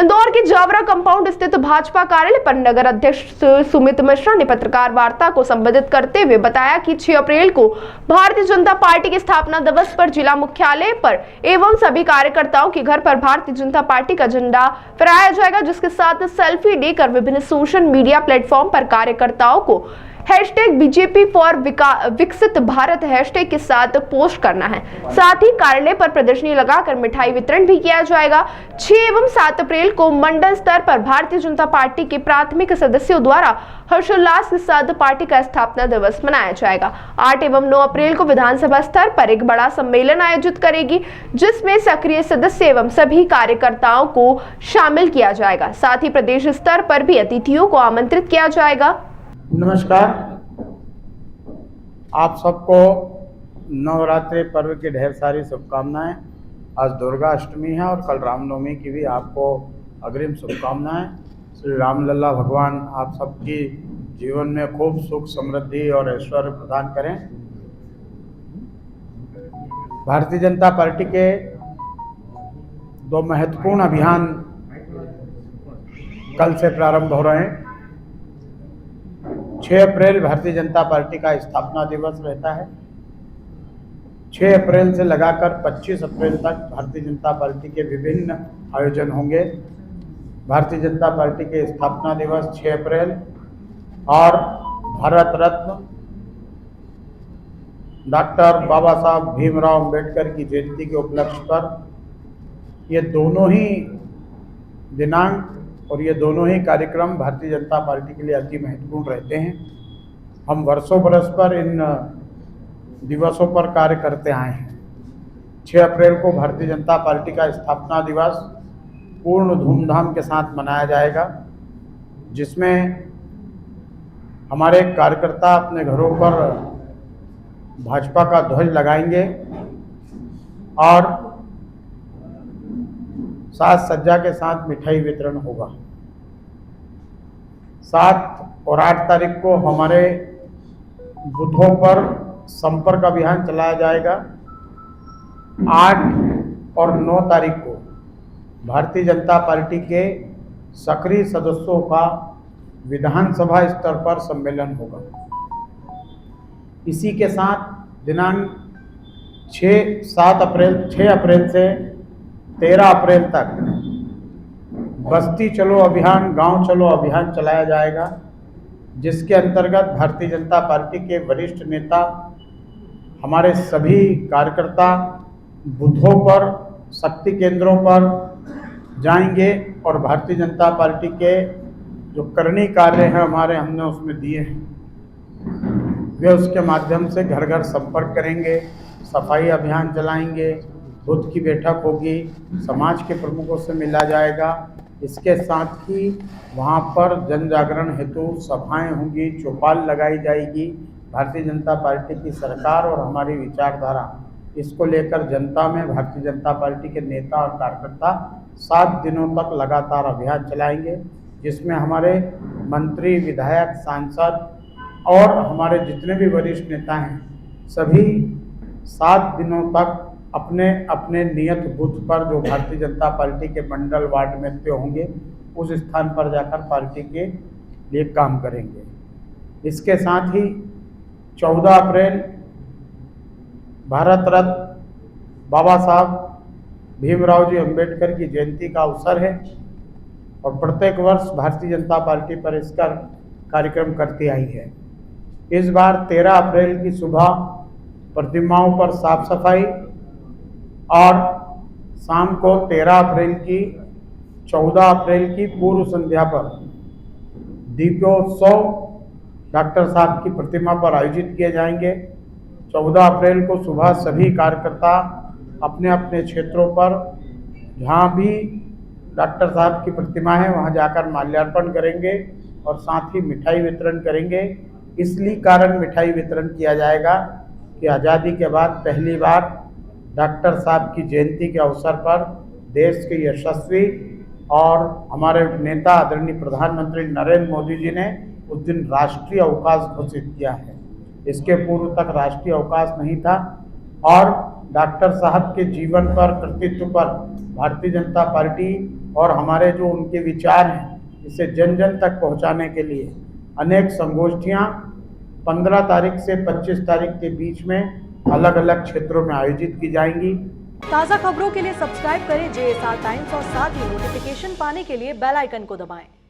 इंदौर के जावरा कंपाउंड स्थित भाजपा कार्यालय पर नगर अध्यक्ष सुमित मिश्रा ने पत्रकार वार्ता को संबोधित करते हुए बताया कि 6 अप्रैल को भारतीय जनता पार्टी के स्थापना दिवस पर जिला मुख्यालय पर एवं सभी कार्यकर्ताओं के घर पर भारतीय जनता पार्टी का झंडा फहराया जाएगा, जिसके साथ सेल्फी लेकर विभिन्न सोशल मीडिया प्लेटफॉर्म पर कार्यकर्ताओं को #BJP फॉर विकसित भारत हैशटैग के साथ पोस्ट करना है। साथ ही कार्यालय पर प्रदर्शनी लगाकर मिठाई वितरण भी किया जाएगा। 6 एवं 7 अप्रैल को मंडल स्तर पर भारतीय जनता पार्टी के प्राथमिक सदस्यों द्वारा हर्षोल्लास के साथ पार्टी का स्थापना दिवस मनाया जाएगा। 8 एवं 9 अप्रैल को विधानसभा स्तर पर एक बड़ा सम्मेलन आयोजित करेगी, जिसमें सक्रिय सदस्य एवं सभी कार्यकर्ताओं को शामिल किया जाएगा। साथ ही प्रदेश स्तर पर भी अतिथियों को आमंत्रित किया जाएगा। नमस्कार, आप सबको नवरात्रि पर्व की ढेर सारी शुभकामनाएं। आज दुर्गा अष्टमी है और कल रामनवमी की भी आपको अग्रिम शुभकामनाएं। श्री रामलल्ला भगवान आप सबकी जीवन में खूब सुख समृद्धि और ऐश्वर्य प्रदान करें। भारतीय जनता पार्टी के 2 महत्वपूर्ण अभियान कल से प्रारंभ हो रहे हैं। 6 अप्रैल भारतीय जनता पार्टी का स्थापना दिवस रहता है। 6 अप्रैल से लगाकर 25 अप्रैल तक भारतीय जनता पार्टी के विभिन्न आयोजन होंगे। भारतीय जनता पार्टी के स्थापना दिवस 6 अप्रैल और भारत रत्न डॉक्टर बाबा साहब भीमराव अंबेडकर की जयंती के उपलक्ष्य पर ये दोनों ही दिनांक और ये दोनों ही कार्यक्रम भारतीय जनता पार्टी के लिए अति महत्वपूर्ण रहते हैं। हम वर्षों बरस पर इन दिवसों पर कार्य करते आए हैं। 6 अप्रैल को भारतीय जनता पार्टी का स्थापना दिवस पूर्ण धूमधाम के साथ मनाया जाएगा, जिसमें हमारे कार्यकर्ता अपने घरों पर भाजपा का ध्वज लगाएंगे और साज सज्जा के साथ मिठाई वितरण होगा। 7 और 8 तारीख को हमारे बूथों पर संपर्क अभियान चलाया जाएगा। 8 और 9 तारीख को भारतीय जनता पार्टी के सक्रिय सदस्यों का विधानसभा स्तर पर सम्मेलन होगा। इसी के साथ दिनांक 6 अप्रैल से 13 अप्रैल तक बस्ती चलो अभियान, गांव चलो अभियान चलाया जाएगा, जिसके अंतर्गत भारतीय जनता पार्टी के वरिष्ठ नेता हमारे सभी कार्यकर्ता बूथों पर, शक्ति केंद्रों पर जाएंगे और भारतीय जनता पार्टी के जो करनी कार्य हैं हमने उसमें दिए हैं, वे उसके माध्यम से घर घर संपर्क करेंगे, सफाई अभियान चलाएंगे, बुध की बैठक होगी, समाज के प्रमुखों से मिला जाएगा। इसके साथ ही वहाँ पर जन जागरण हेतु सभाएं होंगी, चौपाल लगाई जाएगी। भारतीय जनता पार्टी की सरकार और हमारी विचारधारा, इसको लेकर जनता में भारतीय जनता पार्टी के नेता और कार्यकर्ता 7 दिनों तक लगातार अभियान चलाएंगे, जिसमें हमारे मंत्री, विधायक, सांसद और हमारे जितने भी वरिष्ठ नेता हैं, सभी 7 दिनों तक अपने अपने नियत बूथ पर जो भारतीय जनता पार्टी के मंडल वार्ड में तय होंगे, उस स्थान पर जाकर पार्टी के लिए काम करेंगे। इसके साथ ही 14 अप्रैल भारत रत्न बाबा साहब भीमराव जी अंबेडकर की जयंती का अवसर है और प्रत्येक वर्ष भारतीय जनता पार्टी पर इसका कार्यक्रम करती आई है। इस बार 13 अप्रैल की सुबह प्रतिमाओं पर साफ सफाई और शाम को 13 अप्रैल की 14 अप्रैल की पूर्व संध्या पर दीपोत्सव डॉक्टर साहब की प्रतिमा पर आयोजित किए जाएंगे। 14 अप्रैल को सुबह सभी कार्यकर्ता अपने अपने क्षेत्रों पर जहां भी डॉक्टर साहब की प्रतिमा है वहां जाकर माल्यार्पण करेंगे और साथ ही मिठाई वितरण करेंगे। इसलिए कारण मिठाई वितरण किया जाएगा कि आज़ादी के बाद पहली बार डॉक्टर साहब की जयंती के अवसर पर देश के यशस्वी और हमारे नेता आदरणीय प्रधानमंत्री नरेंद्र मोदी जी ने उस दिन राष्ट्रीय अवकाश घोषित किया है। इसके पूर्व तक राष्ट्रीय अवकाश नहीं था और डॉक्टर साहब के जीवन पर, कृतित्व पर भारतीय जनता पार्टी और हमारे जो उनके विचार हैं इसे जन जन तक पहुंचाने के लिए अनेक संगोष्ठियां 15 तारीख से 25 तारीख के बीच में अलग अलग क्षेत्रों में आयोजित की जाएंगी। ताज़ा खबरों के लिए सब्सक्राइब करें JSR टाइम्स और साथ ही नोटिफिकेशन पाने के लिए बेल आइकन को दबाएं।